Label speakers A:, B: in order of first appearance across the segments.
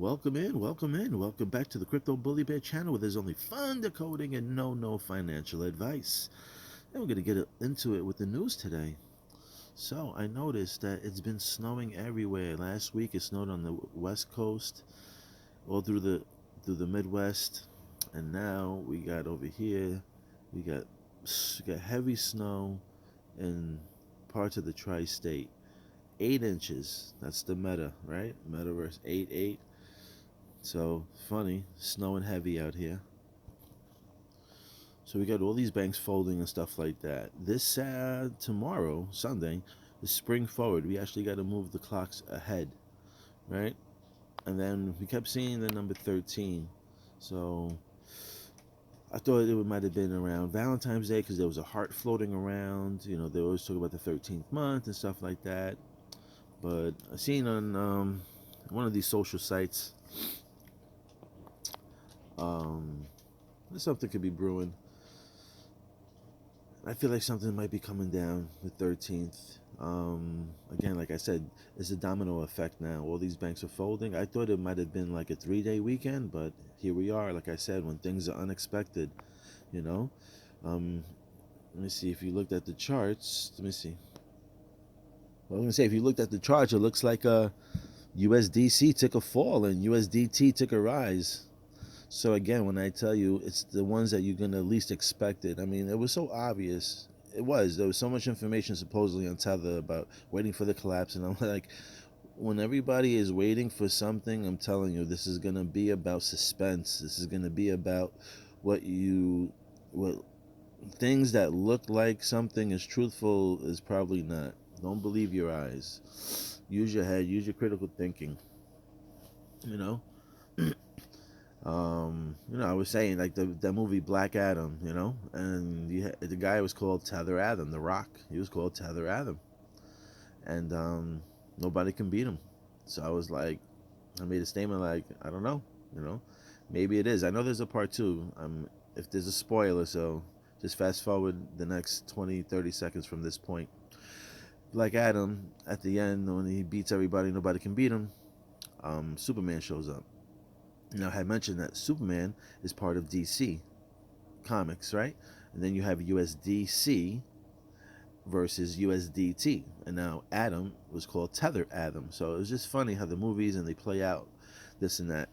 A: Welcome back to the Crypto Bully Bear channel where there's only fun decoding and no financial advice. And we're going to get into it with the news today. So I noticed that it's been snowing everywhere. Last week it snowed on the West Coast, all through the Midwest, and now we got over here, we got heavy snow in parts of the tri-state. 8 inches. That's the meta, right? Metaverse 8 8. So funny, snowing heavy out here. So we got all these banks folding and stuff like that. This tomorrow, Sunday, is spring forward. We actually got to move the clocks ahead, right? And then we kept seeing the number 13. So I thought it might have been around Valentine's Day because there was a heart floating around. You know, they always talk about the 13th month and stuff like that. But I seen on one of these social sites, um, something could be brewing. I feel like something might be coming down the 13th. Again, like I said, it's a domino effect now. All these banks are folding. I thought it might have been like a 3-day weekend, but here we are. Like I said, when things are unexpected, you know. Let me see if you looked at the charts. Let me see. Well, I'm gonna say if you looked at the charts, it looks like USDC took a fall and USDT took a rise. So again, when I tell you it's the ones that you're gonna least expect it, I mean it was so obvious. There was so much information supposedly on Tether about waiting for the collapse, and I'm like, when everybody is waiting for something, I'm telling you, this is gonna be about suspense. This is gonna be about what things that look like something is truthful is probably not. Don't believe your eyes. Use your head. Use your critical thinking. You know. I was saying like the movie Black Adam, and the guy was called Tether Adam, The Rock. He was called Tether Adam, and nobody can beat him. So I was like, I made a statement like, I don't know, maybe it is. I know there's a part two. If there's a spoiler, so just fast forward the next 20, 30 seconds from this point. Black Adam at the end when he beats everybody, nobody can beat him. Superman shows up. Now, I had mentioned that Superman is part of DC Comics, right? And then you have USDC versus USDT. And now Adam was called Tether Adam. So it was just funny how the movies and they play out this and that.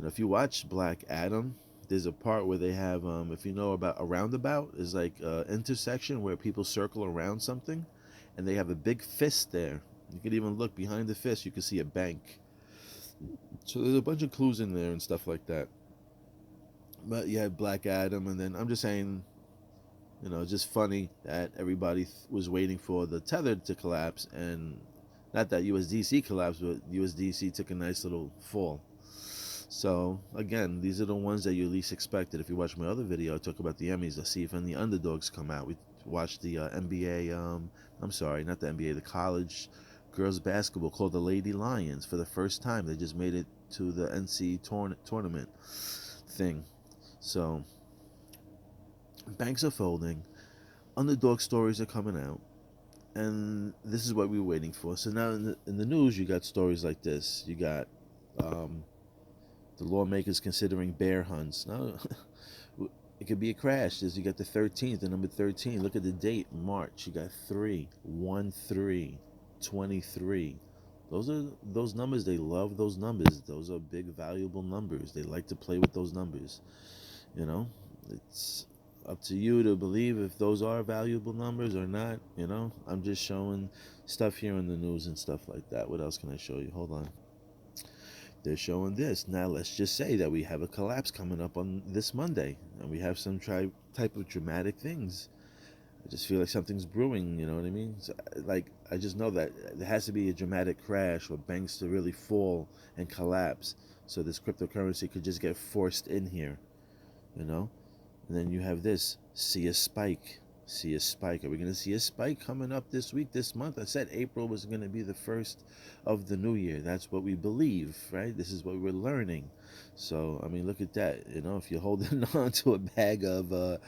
A: If you watch Black Adam, there's a part where they have, if you know about a roundabout, is like an intersection where people circle around something, and they have a big fist there. You could even look behind the fist, you can see a bank. So there's a bunch of clues in there and stuff like that. But you had Black Adam, and then I'm just saying, it's just funny that everybody was waiting for the tether to collapse, and not that USDC collapsed, but USDC took a nice little fall. So again, these are the ones that you least expected. If you watch my other video, I talk about the Emmys. Let's see if any underdogs come out. We watched the NBA. I'm sorry, not the NBA. The college girls basketball called the Lady Lions for the first time. They just made it to the NC tournament thing. So banks are folding, underdog stories are coming out, and this is what we were waiting for. So now in the news, you got stories like this. You got the lawmakers considering bear hunts. Now, it could be a crash. You got the 13th, the number 13. Look at the date, March. You got 3, 1, 3, 23. Those numbers. They love those numbers. Those are big, valuable numbers. They like to play with those numbers. It's up to you to believe if those are valuable numbers or not. I'm just showing stuff here in the news and stuff like that. What else can I show you? Hold on. They're showing this. Now let's just say that we have a collapse coming up on this Monday, and we have some type of dramatic things. I just feel like something's brewing, you know what I mean? So, I just know that there has to be a dramatic crash or banks to really fall and collapse, so this cryptocurrency could just get forced in here, And then you have this, see a spike. See a spike. Are we going to see a spike coming up this week, this month? I said April was going to be the first of the new year. That's what we believe, right? This is what we're learning. So, I mean, look at that. If you're holding on to a bag of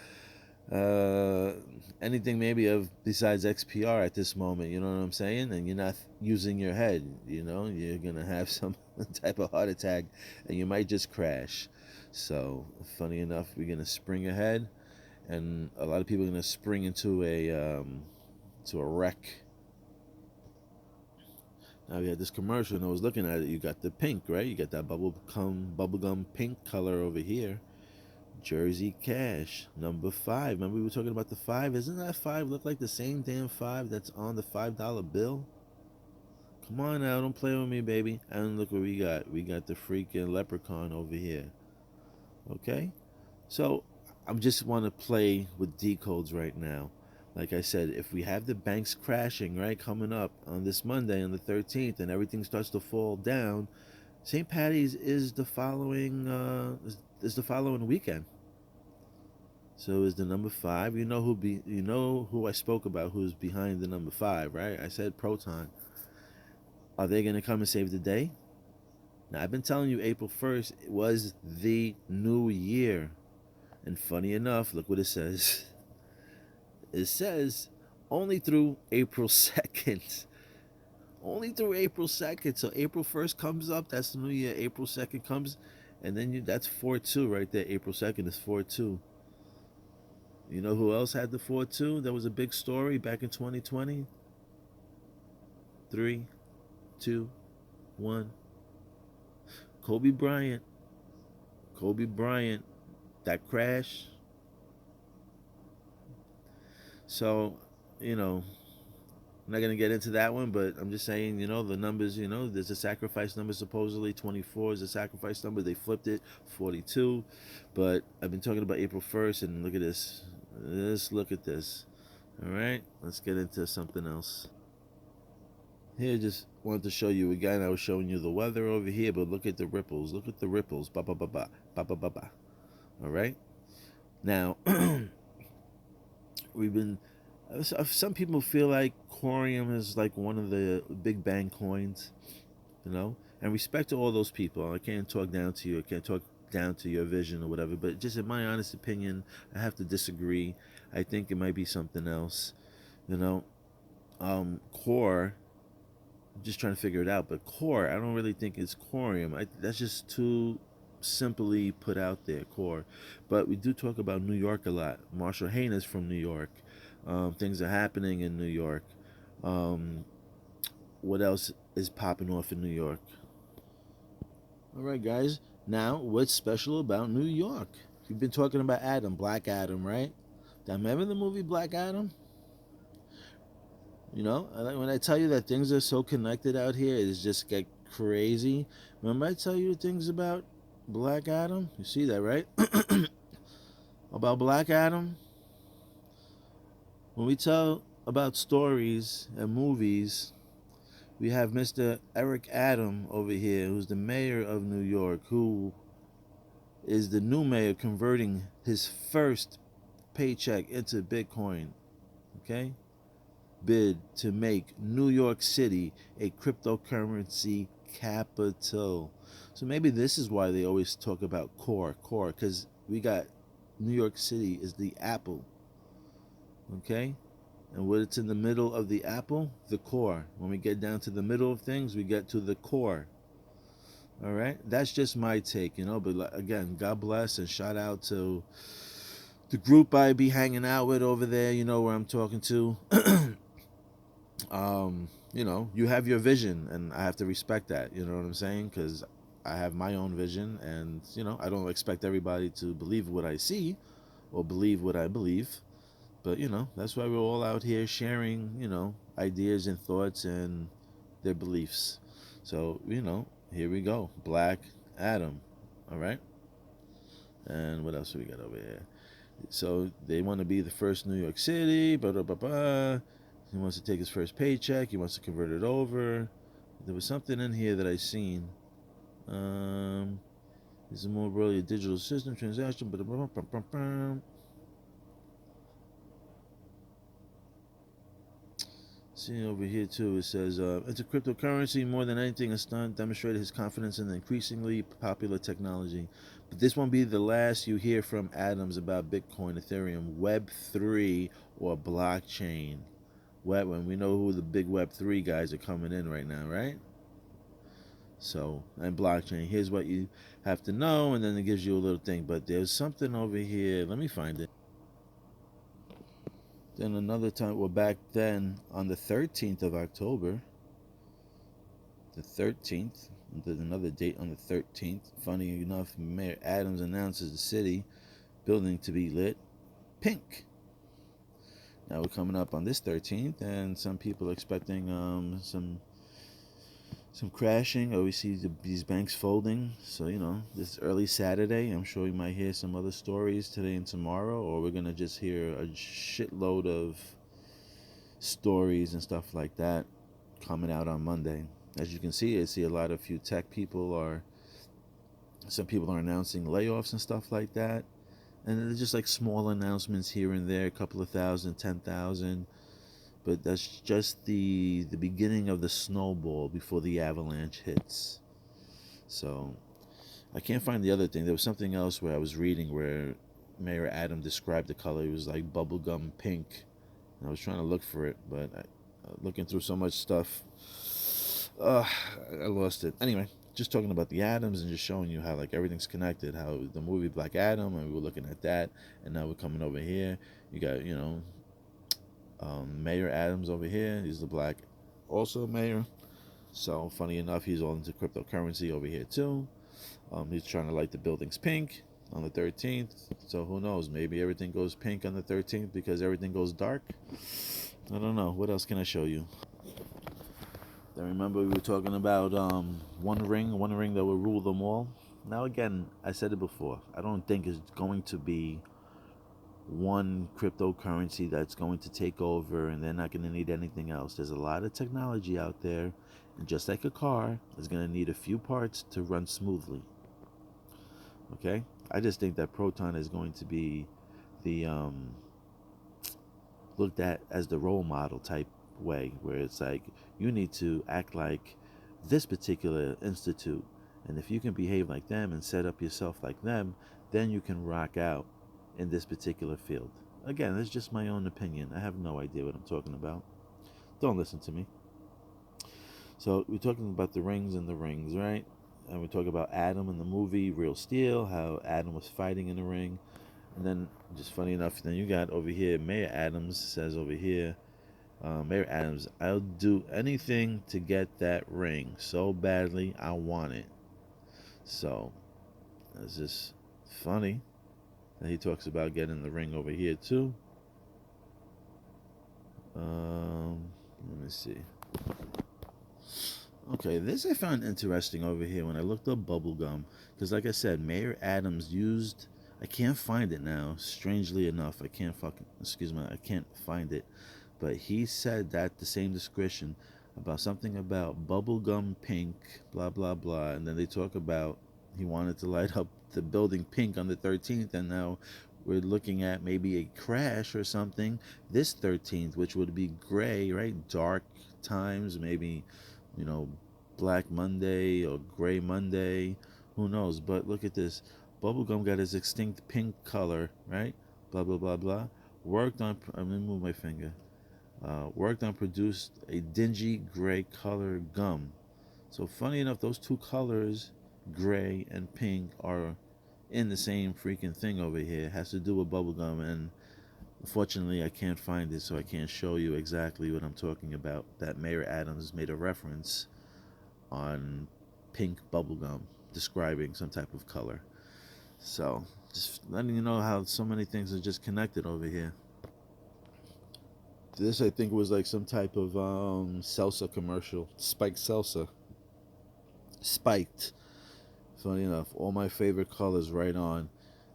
A: uh, anything maybe of besides XPR at this moment. You know what I'm saying? And you're not using your head. You know, you're gonna have some type of heart attack, and you might just crash. So, funny enough, we're gonna spring ahead, and a lot of people are gonna spring into a wreck. Now we had this commercial, and I was looking at it. You got the pink, right? You got that bubblegum pink color over here. Jersey Cash, number 5. Remember we were talking about the 5? Isn't that 5 look like the same damn 5 that's on the $5 bill? Come on now, don't play with me, baby. And look what we got. We got the freaking leprechaun over here. Okay? So, I just want to play with decodes right now. Like I said, if we have the banks crashing, right, coming up on this Monday, on the 13th, and everything starts to fall down, St. Patty's is the following weekend. So is the number 5. You know who I spoke about who's behind the number 5, right? I said Proton. Are they gonna come and save the day? Now I've been telling you April 1st was the new year. And funny enough, look what it says. It says only through April 2nd. Only through April 2nd. So April 1st comes up, that's the new year. April 2nd comes, and then that's 4-2 right there. April 2nd is 4-2. You know who else had the 4-2? That was a big story back in 2020. 3, 2, 1. Kobe Bryant. Kobe Bryant. That crash. So, you know, I'm not going to get into that one, but I'm just saying, the numbers, there's a sacrifice number, supposedly 24 is a sacrifice number. They flipped it, 42. But I've been talking about April 1st, and look at this. Let's look at this. All right, let's get into something else. Here, just wanted to show you again. I was showing you the weather over here, but look at the ripples. Look at the ripples. Ba ba ba ba ba ba ba ba. All right. Now, we've been. Some people feel like Corium is like one of the big bang coins, and respect to all those people. I can't talk down to you. I can't talk down to your vision or whatever. But just in my honest opinion, I have to disagree. I think it might be something else. You know, Core. I'm just trying to figure it out. But core, I don't really think it's corium. That's just too simply put out there, core. But we do talk about New York a lot. Marshall Hain is from New York. Things are happening in New York. Um, what else is popping off in New York? All right, guys. Now, what's special about New York? You've been talking about Adam, Black Adam, right? Remember the movie Black Adam? When I tell you that things are so connected out here, it's just get crazy. Remember I tell you things about Black Adam? You see that, right? About Black Adam? When we tell about stories and movies, we have Mr. Eric Adam over here, who's the mayor of New York, who is the new mayor converting his first paycheck into Bitcoin. Okay? Bid to make New York City a cryptocurrency capital. So maybe this is why they always talk about core, because we got New York City is the apple. Okay? And what's in the middle of the apple? The core. When we get down to the middle of things, we get to the core. All right? That's just my take, but again, God bless and shout out to the group I be hanging out with over there, where I'm talking to. You have your vision, and I have to respect that. You know what I'm saying? Because I have my own vision, and I don't expect everybody to believe what I see or believe what I believe. But that's why we're all out here sharing, ideas and thoughts and their beliefs. So here we go, Black Adam. All right. And what else do we got over here? So they want to be the first New York City. Blah, blah, blah, blah. He wants to take his first paycheck. He wants to convert it over. There was something in here that I seen. This is more really a digital system transaction. Blah, blah, blah, blah, blah. See over here too. It says it's a cryptocurrency more than anything. A stunt demonstrated his confidence in the increasingly popular technology. But this won't be the last you hear from Adams about Bitcoin, Ethereum, Web3, or blockchain. When we know who the big Web3 guys are coming in right now, right? So, and blockchain. Here's what you have to know, and then it gives you a little thing. But there's something over here. Let me find it. Then another time, well, back then on the 13th of October, the 13th, there's another date on the 13th. Funny enough, Mayor Adams announces the city building to be lit pink. Now we're coming up on this 13th, and some people are expecting some crashing, or we see these banks folding. So this early Saturday, I'm sure we might hear some other stories today and tomorrow, or we're gonna just hear a shitload of stories and stuff like that coming out on Monday. As you can see, I see a lot of few tech people some people are announcing layoffs and stuff like that. And they're just like small announcements here and there, a couple of thousand, 10,000. But that's just the beginning of the snowball before the avalanche hits. So I can't find the other thing. There was something else where I was reading where Mayor Adam described the color. It was like bubblegum pink. And I was trying to look for it, but looking through so much stuff, I lost it. Anyway, just talking about the atoms and just showing you how like everything's connected. How the movie Black Adam, and we were looking at that, and now we're coming over here. You got Mayor Adams over here. He's the black, also mayor. So funny enough, he's all into cryptocurrency over here too. He's trying to light the buildings pink on the 13th. So who knows? Maybe everything goes pink on the 13th because everything goes dark. I don't know. What else can I show you? Then remember we were talking about one ring that will rule them all. Now again, I said it before. I don't think it's going to be one cryptocurrency that's going to take over and they're not going to need anything else. There's a lot of technology out there, and just like a car, it's going to need a few parts to run smoothly. Okay? I just think that Proton is going to be the looked at as the role model type way, where it's like you need to act like this particular institute, and if you can behave like them and set up yourself like them, then you can rock out in this particular field. Again, that's just my own opinion. I have no idea what I'm talking about. Don't listen to me. So we're talking about the rings and the rings, right? And we talk about Adam in the movie Real Steel, how Adam was fighting in the ring. And then, just funny enough, then you got over here, Mayor Adams says over here, Mayor Adams, I'll do anything to get that ring so badly, I want it. So, it's just funny that he talks about getting the ring over here too. Let me see. Okay, this I found interesting over here when I looked up bubblegum. Because like I said, Mayor Adams used, I can't find it now, strangely enough. I can't find it. But he said that the same description about something about bubblegum pink, blah, blah, blah. And then they talk about he wanted to light up the building pink on the 13th. And now we're looking at maybe a crash or something this 13th, which would be gray, right? Dark times, maybe, Black Monday or Gray Monday. Who knows? But look at this. Bubblegum got his extinct pink color, right? Blah, blah, blah, blah. Worked on, I'm going to move my finger. Worked on produced a dingy gray color gum. So funny enough, those two colors, gray and pink, are in the same freaking thing over here. It has to do with bubblegum, and unfortunately I can't find it, so I can't show you exactly what I'm talking about. That Mayor Adams made a reference on pink bubblegum, describing some type of color. So just letting you know how so many things are just connected over here. This I think was like some type of salsa commercial. Spiked salsa. Spiked. Funny enough, all my favorite colors right on.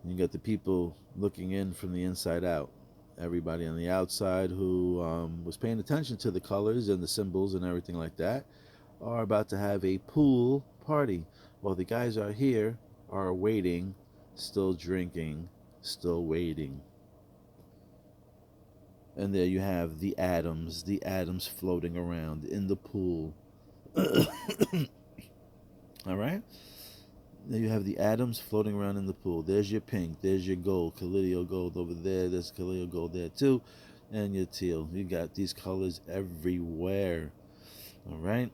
A: You got the people looking in from the inside out. Everybody on the outside who was paying attention to the colors and the symbols and everything like that are about to have a pool party. While the guys are here are waiting, still drinking, still waiting. And there you have the atoms floating around in the pool. All right? There you have the atoms floating around in the pool. There's your pink. There's your gold. Collidio gold over there. There's Collidio gold there too. And your teal. You got these colors everywhere. All right?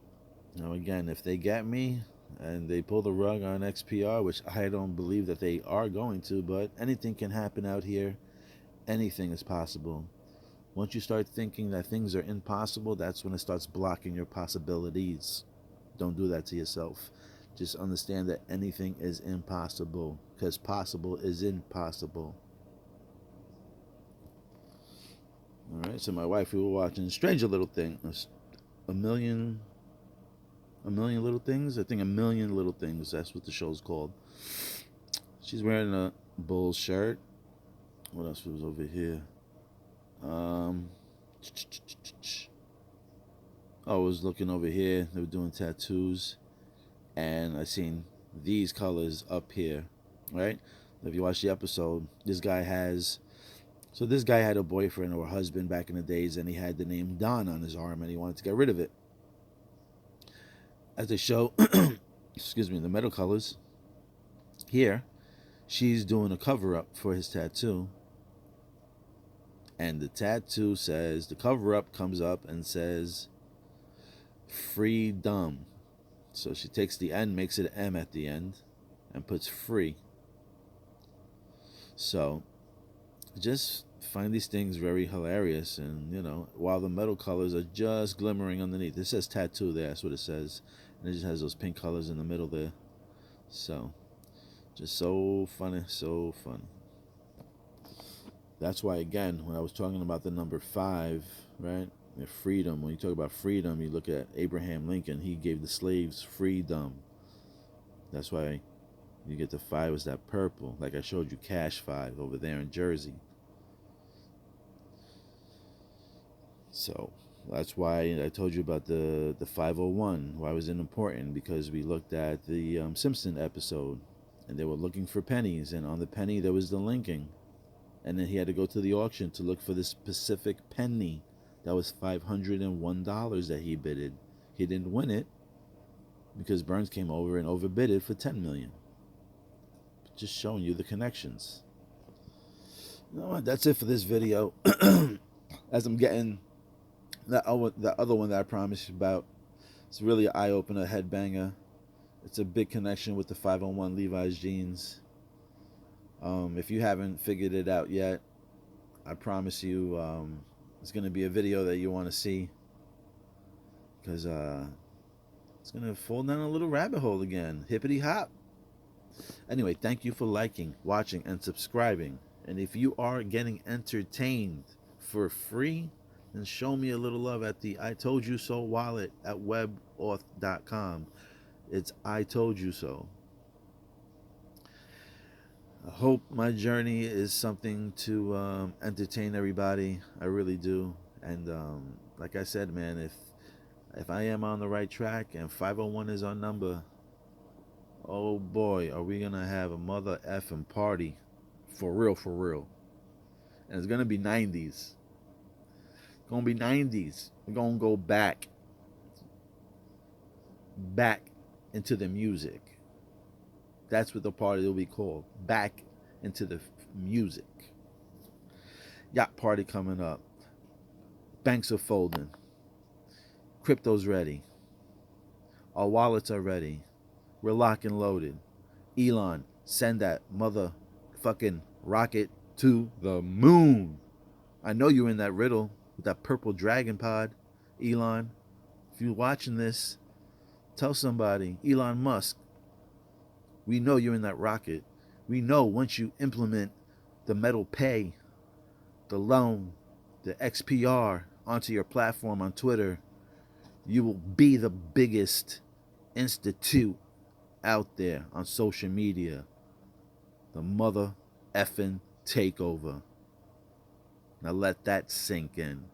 A: Now, again, if they get me and they pull the rug on XPR, which I don't believe that they are going to, but anything can happen out here. Anything is possible. Once you start thinking that things are impossible, that's when it starts blocking your possibilities. Don't do that to yourself. Just understand that anything is impossible, because possible is impossible. All right, so my wife, we were watching Stranger Little Things. A million little things. I think A Million Little Things. That's what the show's called. She's wearing a bull shirt. What else was over here? I was looking over here. They were doing tattoos, and I seen these colors up here. Right? If you watch the episode, this guy had a boyfriend or a husband back in the days, and he had the name Don on his arm, and he wanted to get rid of it. As they show, excuse me, the metal colors here, she's doing a cover-up for his tattoo, and the tattoo says, the cover-up comes up and says freedom. So she takes the N, makes it an M at the end, and puts free. So just find these things very hilarious. And while the metal colors are just glimmering underneath, it says tattoo there, that's what it says, and it just has those pink colors in the middle there. So just so funny, so funny. That's why, again, when I was talking about the number 5, right, freedom, when you talk about freedom, you look at Abraham Lincoln. He gave the slaves freedom. That's why you get the 5 is that purple, like I showed you Cash 5 over there in Jersey. So that's why I told you about the 501. Why was it important? Because we looked at the Simpson episode, and they were looking for pennies, and on the penny there was the linking, and then he had to go to the auction to look for this specific penny. That was $501 that he bidded. He didn't win it because Burns came over and overbid it for $10 million. Just showing you the connections. You know what? That's it for this video. As I'm getting the other one that I promised you about, it's really an eye-opener, headbanger. It's a big connection with the 501 Levi's jeans. If you haven't figured it out yet, I promise you it's going to be a video that you want to see, because it's going to fall down a little rabbit hole again. Hippity hop. Anyway, thank you for liking, watching, and subscribing. And if you are getting entertained for free, then show me a little love at the I Told You So wallet at webauth.com. It's I Told You So. I hope my journey is something to entertain everybody. I really do. And like I said, man, if I am on the right track and 501 is our number, oh boy, are we gonna have a mother effing party, for real, for real. And it's gonna be 90s. It's gonna be 90s. We're gonna go back into the music. That's what the party will be called. Back into the music. Yacht party coming up. Banks are folding. Crypto's ready. Our wallets are ready. We're locked and loaded. Elon, send that motherfucking rocket to the moon. I know you're in that riddle with that purple dragon pod, Elon. If you're watching this, tell somebody, Elon Musk, we know you're in that rocket. We know once you implement the metal pay, the loan, the XPR onto your platform on Twitter, you will be the biggest institute out there on social media. The mother effing takeover. Now let that sink in.